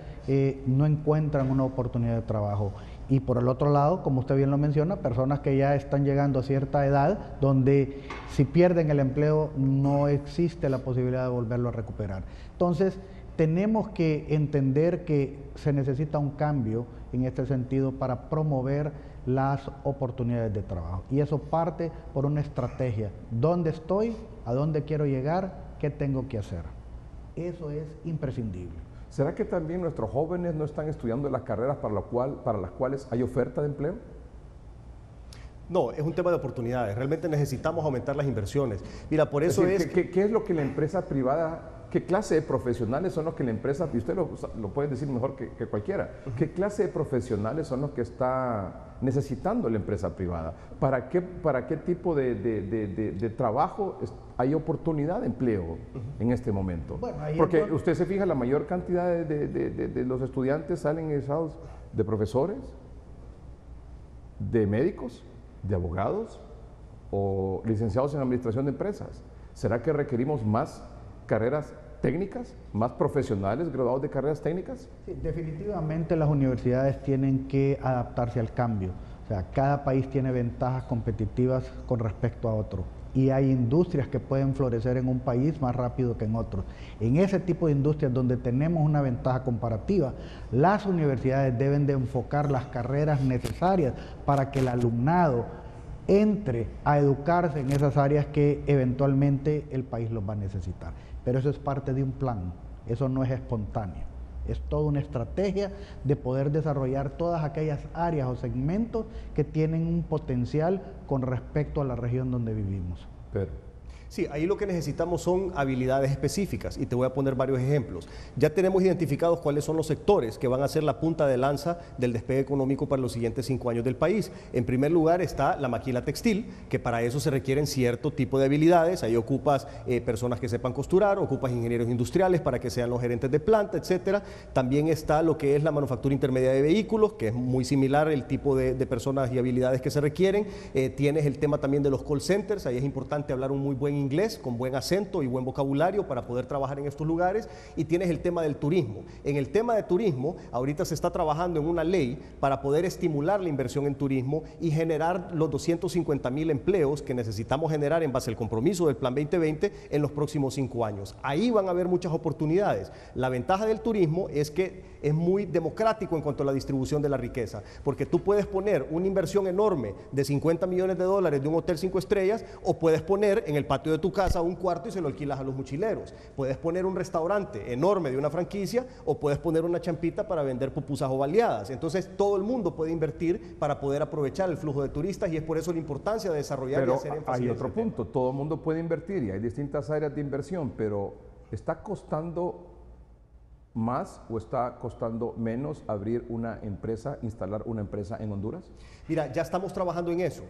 no encuentran una oportunidad de trabajo. Y por el otro lado, como usted bien lo menciona, personas que ya están llegando a cierta edad, donde si pierden el empleo no existe la posibilidad de volverlo a recuperar. Entonces, tenemos que entender que se necesita un cambio en este sentido para promover las oportunidades de trabajo. Y eso parte por una estrategia. ¿Dónde estoy? ¿A dónde quiero llegar? ¿Qué tengo que hacer? Eso es imprescindible. ¿Será que también nuestros jóvenes no están estudiando las carreras para las cuales hay oferta de empleo? No, es un tema de oportunidades. Realmente necesitamos aumentar las inversiones. Mira, por eso ¿Qué es lo que la empresa privada, qué clase de profesionales son los que la empresa, y usted lo puede decir mejor que cualquiera, qué clase de profesionales son los que está necesitando la empresa privada? ¿Para qué tipo de trabajo hay oportunidad de empleo en este momento? Bueno, porque usted se fija, la mayor cantidad de los estudiantes salen egresados de profesores, de médicos, de abogados o licenciados en administración de empresas. ¿Será que requerimos más carreras técnicas, más profesionales graduados de carreras técnicas? Sí, definitivamente las universidades tienen que adaptarse al cambio. O sea, cada país tiene ventajas competitivas con respecto a otro. Y hay industrias que pueden florecer en un país más rápido que en otros. En ese tipo de industrias donde tenemos una ventaja comparativa, las universidades deben de enfocar las carreras necesarias para que el alumnado entre a educarse en esas áreas que eventualmente el país los va a necesitar. Pero eso es parte de un plan, eso no es espontáneo. Es toda una estrategia de poder desarrollar todas aquellas áreas o segmentos que tienen un potencial con respecto a la región donde vivimos. Sí, ahí lo que necesitamos son habilidades específicas y te voy a poner varios ejemplos. Ya tenemos identificados cuáles son los sectores que van a ser la punta de lanza del despegue económico para los siguientes 5 años del país. En primer lugar está la maquila textil, que para eso se requieren cierto tipo de habilidades. Ahí ocupas personas que sepan costurar, ocupas ingenieros industriales para que sean los gerentes de planta, etcétera. También está lo que es la manufactura intermedia de vehículos, que es muy similar el tipo de personas y habilidades que se requieren. Tienes el tema también de los call centers, ahí es importante hablar un muy buen inglés, con buen acento y buen vocabulario para poder trabajar en estos lugares. Y tienes el tema del turismo. En el tema de turismo, ahorita se está trabajando en una ley para poder estimular la inversión en turismo y generar los 250,000 empleos que necesitamos generar en base al compromiso del Plan 2020 en los próximos 5 años. Ahí van a haber muchas oportunidades. La ventaja del turismo es que es muy democrático en cuanto a la distribución de la riqueza, porque tú puedes poner una inversión enorme de $50 millones de un hotel 5 estrellas, o puedes poner en el patio de tu casa un cuarto y se lo alquilas a los mochileros. Puedes poner un restaurante enorme de una franquicia, o puedes poner una champita para vender pupusas o baleadas. Entonces todo el mundo puede invertir para poder aprovechar el flujo de turistas, y es por eso la importancia de desarrollar y hacer énfasis. Hay otro punto, todo el mundo puede invertir y hay distintas áreas de inversión, pero ¿está costando más o está costando menos abrir una empresa, instalar una empresa en Honduras? Mira, ya estamos trabajando en eso.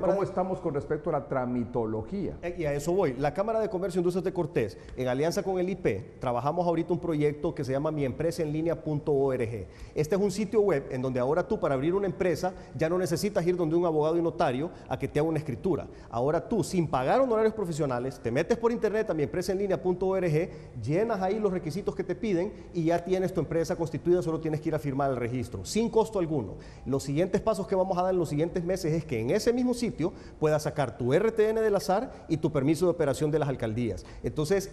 ¿Cómo estamos con respecto a la tramitología? Y a eso voy. La Cámara de Comercio e Industrias de Cortés, en alianza con el IP, trabajamos ahorita un proyecto que se llama miempresaenlinea.org. Este es un sitio web en donde ahora tú, para abrir una empresa, ya no necesitas ir donde un abogado y notario a que te haga una escritura. Ahora tú, sin pagar honorarios profesionales, te metes por internet a miempresaenlinea.org, llenas ahí los requisitos que te piden y ya tienes tu empresa constituida, solo tienes que ir a firmar el registro, sin costo alguno. Los siguientes pasos que vamos a dar en los siguientes meses es que en ese mismo sitio puedas sacar tu RTN del azar y tu permiso de operación de las alcaldías. Entonces,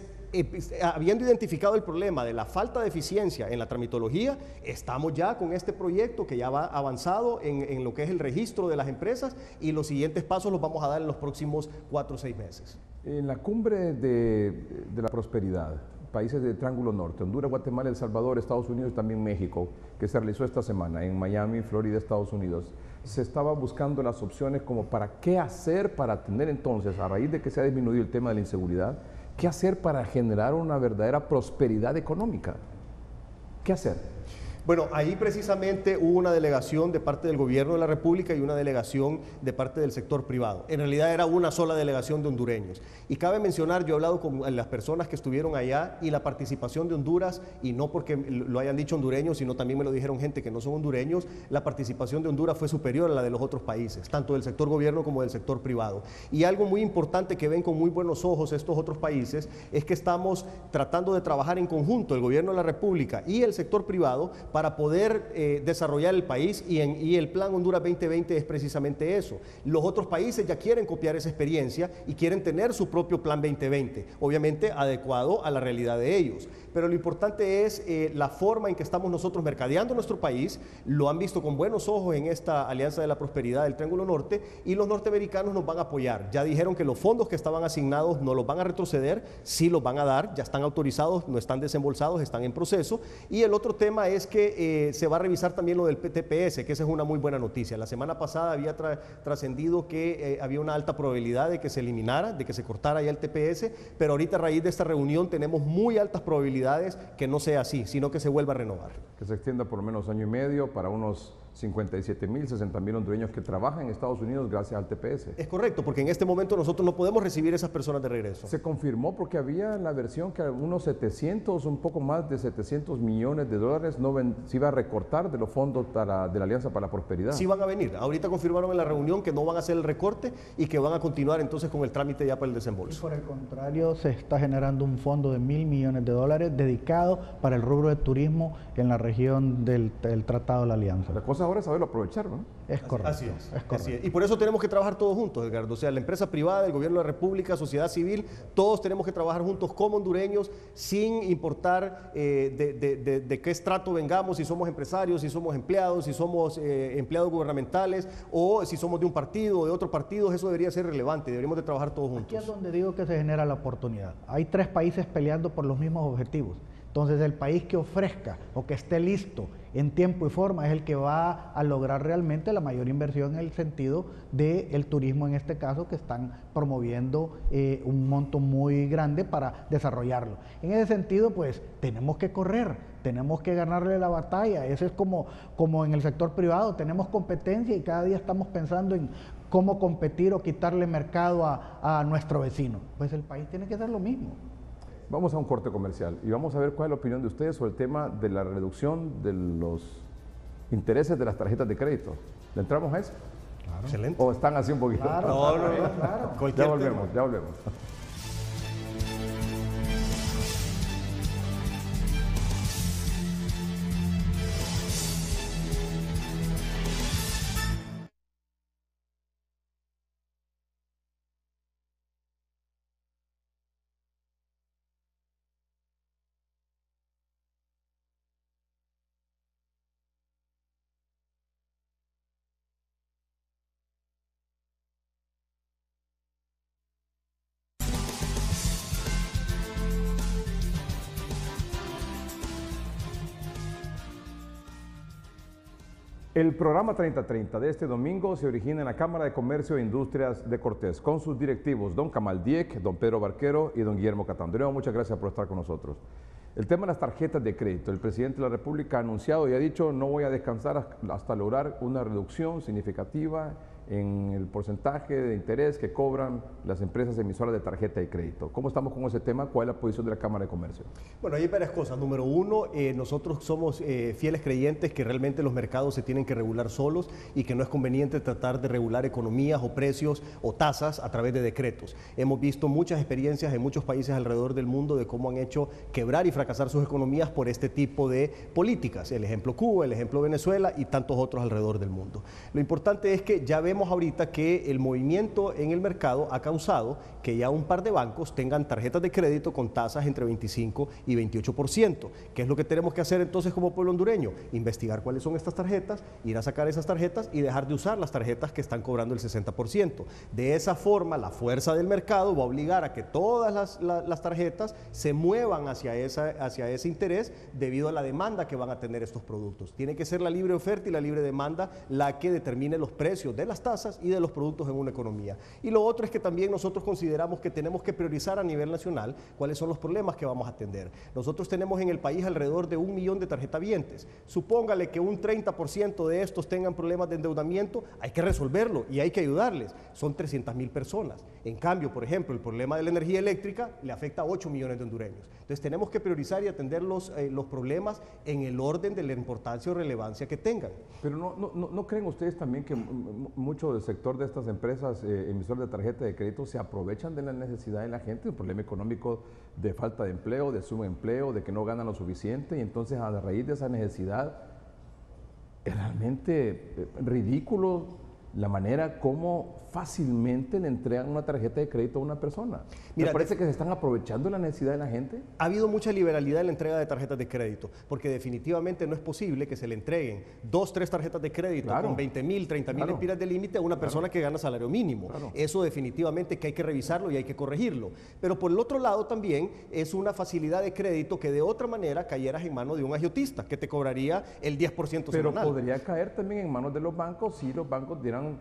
habiendo identificado el problema de la falta de eficiencia en la tramitología, estamos ya con este proyecto que ya va avanzado en lo que es el registro de las empresas, y los siguientes pasos los vamos a dar en los próximos 4 o 6 meses. En la cumbre de la prosperidad, países del Triángulo Norte, Honduras, Guatemala, El Salvador, Estados Unidos y también México, que se realizó esta semana en Miami, Florida, Estados Unidos, se estaba buscando las opciones como para qué hacer para tener entonces, a raíz de que se ha disminuido el tema de la inseguridad, qué hacer para generar una verdadera prosperidad económica. ¿Qué hacer? Bueno, ahí precisamente hubo una delegación de parte del gobierno de la República y una delegación de parte del sector privado. En realidad era una sola delegación de hondureños. Y cabe mencionar, yo he hablado con las personas que estuvieron allá y la participación de Honduras, y no porque lo hayan dicho hondureños, sino también me lo dijeron gente que no son hondureños, la participación de Honduras fue superior a la de los otros países, tanto del sector gobierno como del sector privado. Y algo muy importante que ven con muy buenos ojos estos otros países es que estamos tratando de trabajar en conjunto, el gobierno de la República y el sector privado, para poder desarrollar el país, y el Plan Honduras 2020 es precisamente eso. Los otros países ya quieren copiar esa experiencia y quieren tener su propio Plan 2020, obviamente adecuado a la realidad de ellos. Pero lo importante es la forma en que estamos nosotros mercadeando nuestro país. Lo han visto con buenos ojos en esta Alianza de la Prosperidad del Triángulo Norte, y los norteamericanos nos van a apoyar. Ya dijeron que los fondos que estaban asignados no los van a retroceder, sí los van a dar, ya están autorizados, no están desembolsados, están en proceso. Y el otro tema es que se va a revisar también lo del TPS, que esa es una muy buena noticia. La semana pasada había trascendido que había una alta probabilidad de que se eliminara, de que se cortara ya el TPS, pero ahorita a raíz de esta reunión tenemos muy altas probabilidades que no sea así, sino que se vuelva a renovar. Que se extienda por lo menos año y medio para unos 57.000, 60.000 hondureños que trabajan en Estados Unidos gracias al TPS. Es correcto, porque en este momento nosotros no podemos recibir esas personas de regreso. Se confirmó porque había la versión que unos 700, un poco más de 700 millones de dólares se iba a recortar de los fondos de la Alianza para la Prosperidad. Sí van a venir. Ahorita confirmaron en la reunión que no van a hacer el recorte y que van a continuar entonces con el trámite ya para el desembolso. Y por el contrario, se está generando un fondo de $1.000 millones dedicado para el rubro de turismo en la región del Tratado de la Alianza. La cosa ahora es saberlo aprovechar, ¿no? Es correcto. Así es. Y por eso tenemos que trabajar todos juntos, Edgardo. O sea, la empresa privada, el gobierno de la República, sociedad civil, todos tenemos que trabajar juntos como hondureños, sin importar de qué estrato vengamos, si somos empresarios, si somos empleados, si somos empleados gubernamentales, o si somos de un partido o de otro partido. Eso debería ser relevante, deberíamos de trabajar todos juntos. Aquí es donde digo que se genera la oportunidad. Hay 3 países peleando por los mismos objetivos. Entonces, el país que ofrezca o que esté listo en tiempo y forma es el que va a lograr realmente la mayor inversión en el sentido del turismo, en este caso, que están promoviendo un monto muy grande para desarrollarlo. En ese sentido, pues, tenemos que correr, tenemos que ganarle la batalla. Eso es como en el sector privado, tenemos competencia y cada día estamos pensando en cómo competir o quitarle mercado a nuestro vecino. Pues el país tiene que hacer lo mismo. Vamos a un corte comercial y vamos a ver cuál es la opinión de ustedes sobre el tema de la reducción de los intereses de las tarjetas de crédito. ¿Le entramos a eso? Claro. Excelente. ¿O están así un poquito? Claro, claro. Ya volvemos, ya volvemos. El programa 3030 de este domingo se origina en la Cámara de Comercio e Industrias de Cortés, con sus directivos, don Kamal Dieck, don Pedro Barquero y don Guillermo Catandreo. Muchas gracias por estar con nosotros. El tema de las tarjetas de crédito. El presidente de la República ha anunciado y ha dicho: no voy a descansar hasta lograr una reducción significativa en el porcentaje de interés que cobran las empresas emisoras de tarjeta de crédito. ¿Cómo estamos con ese tema? ¿Cuál es la posición de la Cámara de Comercio? Bueno, hay varias cosas. Número uno, nosotros somos fieles creyentes que realmente los mercados se tienen que regular solos y que no es conveniente tratar de regular economías o precios o tasas a través de decretos. Hemos visto muchas experiencias en muchos países alrededor del mundo de cómo han hecho quebrar y fracasar sus economías por este tipo de políticas. El ejemplo Cuba, el ejemplo Venezuela y tantos otros alrededor del mundo. Lo importante es que ya vemos ahorita que el movimiento en el mercado ha causado que ya un par de bancos tengan tarjetas de crédito con tasas entre 25 y 28%. ¿Qué es lo que tenemos que hacer entonces como pueblo hondureño? Investigar cuáles son estas tarjetas, ir a sacar esas tarjetas y dejar de usar las tarjetas que están cobrando el 60%. De esa forma, la fuerza del mercado va a obligar a que todas las tarjetas se muevan hacia ese interés debido a la demanda que van a tener estos productos. Tiene que ser la libre oferta y la libre demanda la que determine los precios de las tasas y de los productos en una economía. Y lo otro es que también nosotros consideramos que tenemos que priorizar a nivel nacional cuáles son los problemas que vamos a atender. Nosotros tenemos en el país alrededor de 1 millón de tarjetavientes. Supóngale que un 30% de estos tengan problemas de endeudamiento, hay que resolverlo y hay que ayudarles. Son 300.000 personas. En cambio, por ejemplo, el problema de la energía eléctrica le afecta a 8 millones de hondureños. Entonces tenemos que priorizar y atender los problemas en el orden de la importancia o relevancia que tengan. Pero ¿no creen ustedes también que mucho del sector de estas empresas emisoras de tarjeta de crédito se aprovechan de la necesidad de la gente, un problema económico de falta de empleo, de subempleo, de que no ganan lo suficiente, y entonces a raíz de esa necesidad es realmente ridículo la manera como fácilmente le entregan una tarjeta de crédito a una persona? Mira, ¿Me parece que se están aprovechando de la necesidad de la gente? Ha habido mucha liberalidad en la entrega de tarjetas de crédito, porque definitivamente no es posible que se le entreguen 2, 3 tarjetas de crédito con 20.000, 30.000 lempiras de límite a una persona que gana salario mínimo. Eso definitivamente que hay que revisarlo y hay que corregirlo. Pero por el otro lado también es una facilidad de crédito que de otra manera cayeras en manos de un agiotista, que te cobraría el 10% Pero semanal. podría caer también en manos de los bancos si los bancos dieran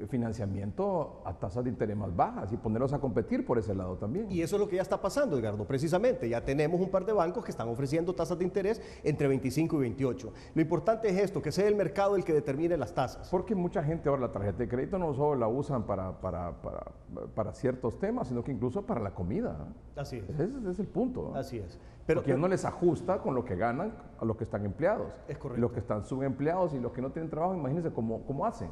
financiamiento a tasas de interés más bajas y ponerlos a competir por ese lado también. Y eso es lo que ya está pasando, Edgardo, precisamente. Ya tenemos un par de bancos que están ofreciendo tasas de interés entre 25 y 28. Lo importante es esto, que sea el mercado el que determine las tasas. Porque mucha gente ahora la tarjeta de crédito no solo la usan para ciertos temas, sino que incluso para la comida. Así es. Ese es el punto, ¿no? Así es. Porque ya no les ajusta con lo que ganan a los que están empleados. Es correcto. Los que están subempleados y los que no tienen trabajo, imagínense cómo hacen.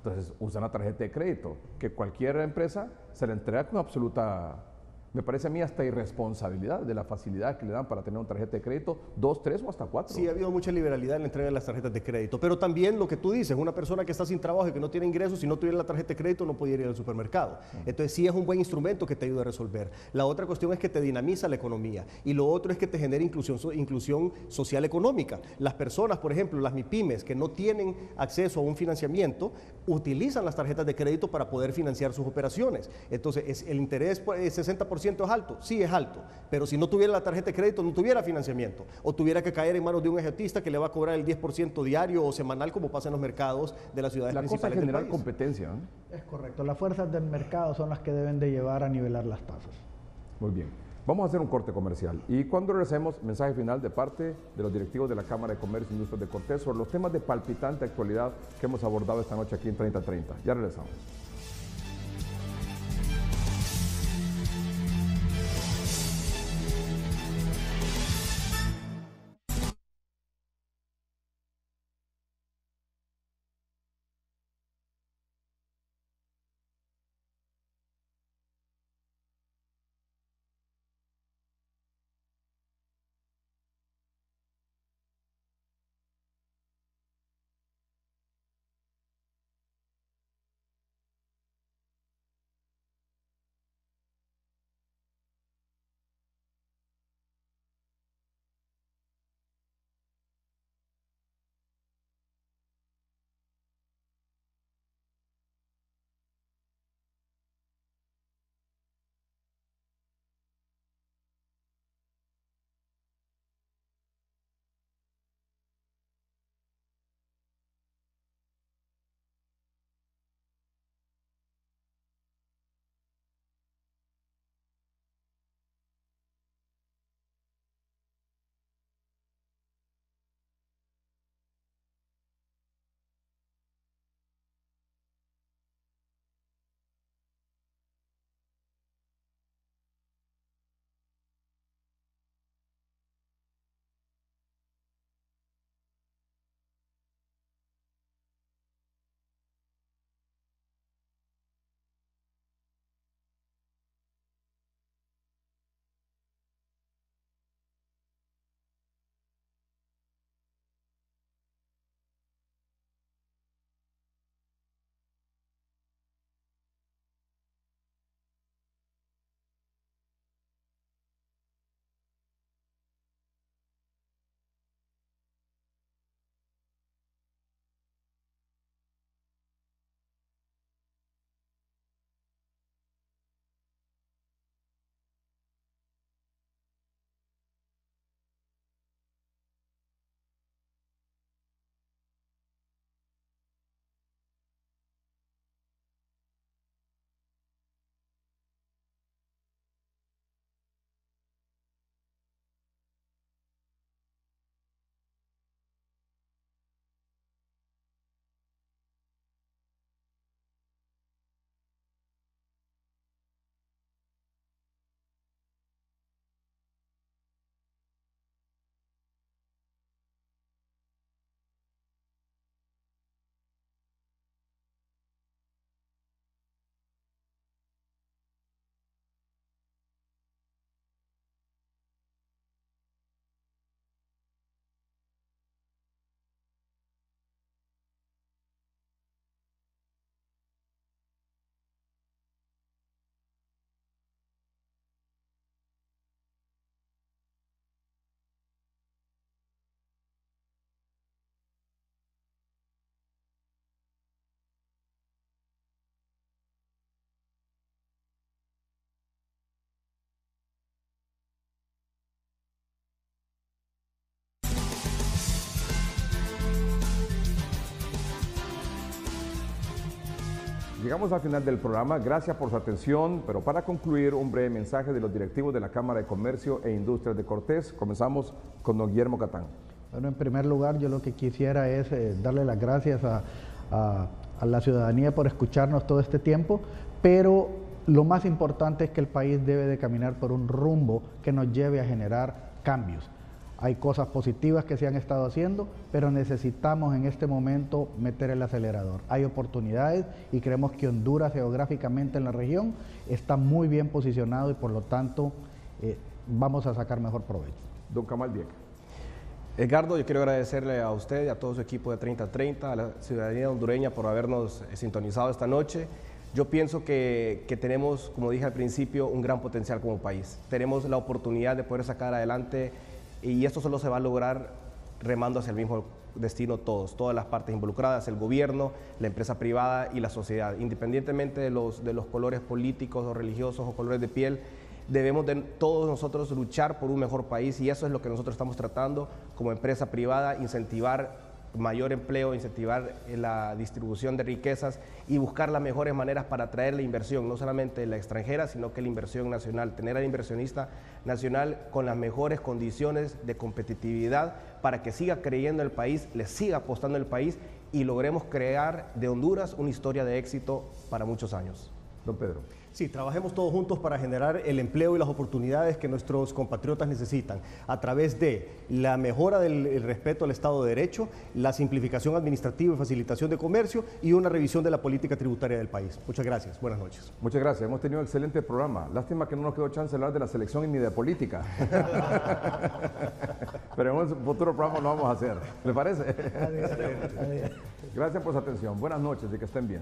Entonces usan la tarjeta de crédito, que cualquier empresa se la entrega con absoluta, me parece a mí, hasta irresponsabilidad de la facilidad que le dan para tener una tarjeta de crédito, 2, 3 o hasta 4. Sí, ha habido mucha liberalidad en la entrega de las tarjetas de crédito, pero también lo que tú dices, una persona que está sin trabajo y que no tiene ingresos, si no tuviera la tarjeta de crédito no podría ir al supermercado. Entonces sí es un buen instrumento que te ayuda a resolver. La otra cuestión es que te dinamiza la economía y lo otro es que te genera inclusión social económica. Las personas, por ejemplo, las MIPYMES que no tienen acceso a un financiamiento, utilizan las tarjetas de crédito para poder financiar sus operaciones. Entonces, el interés, el 60% es alto, sí es alto, pero si no tuviera la tarjeta de crédito no tuviera financiamiento o tuviera que caer en manos de un agiotista que le va a cobrar el 10% diario o semanal como pasa en los mercados de las ciudades principales del país. La cosa es generar competencia, ¿no? Es correcto, las fuerzas del mercado son las que deben de llevar a nivelar las tasas. Muy bien, vamos a hacer un corte comercial y cuando regresemos, mensaje final de parte de los directivos de la Cámara de Comercio e Industrias de Cortés sobre los temas de palpitante actualidad que hemos abordado esta noche aquí en 3030. Ya regresamos. Llegamos al final del programa, gracias por su atención, pero para concluir un breve mensaje de los directivos de la Cámara de Comercio e Industrias de Cortés. Comenzamos con don Guillermo Catán. Bueno, en primer lugar, yo lo que quisiera es darle las gracias a la ciudadanía por escucharnos todo este tiempo, pero lo más importante es que el país debe de caminar por un rumbo que nos lleve a generar cambios. Hay cosas positivas que se han estado haciendo, pero necesitamos en este momento meter el acelerador. Hay oportunidades y creemos que Honduras geográficamente en la región está muy bien posicionado y por lo tanto vamos a sacar mejor provecho. Don Kamal Dieck. Edgardo, yo quiero agradecerle a usted y a todo su equipo de 3030, a la ciudadanía hondureña por habernos sintonizado esta noche. Yo pienso que tenemos, como dije al principio, un gran potencial como país. Tenemos la oportunidad de poder sacar adelante y esto solo se va a lograr remando hacia el mismo destino todas las partes involucradas, el gobierno, la empresa privada y la sociedad. Independientemente de los colores políticos o religiosos o colores de piel, debemos de todos nosotros luchar por un mejor país y eso es lo que nosotros estamos tratando como empresa privada, incentivar mayor empleo, incentivar la distribución de riquezas y buscar las mejores maneras para atraer la inversión, no solamente la extranjera, sino que la inversión nacional, tener al inversionista nacional con las mejores condiciones de competitividad para que siga creyendo en el país, le siga apostando el país y logremos crear de Honduras una historia de éxito para muchos años. Don Pedro. Sí, trabajemos todos juntos para generar el empleo y las oportunidades que nuestros compatriotas necesitan a través de la mejora del respeto al Estado de Derecho, la simplificación administrativa y facilitación de comercio y una revisión de la política tributaria del país. Muchas gracias. Buenas noches. Muchas gracias. Hemos tenido un excelente programa. Lástima que no nos quedó chance de hablar de la selección ni de política. Pero en un futuro programa lo vamos a hacer. ¿Le parece? Adiós. Gracias por su atención. Buenas noches y que estén bien.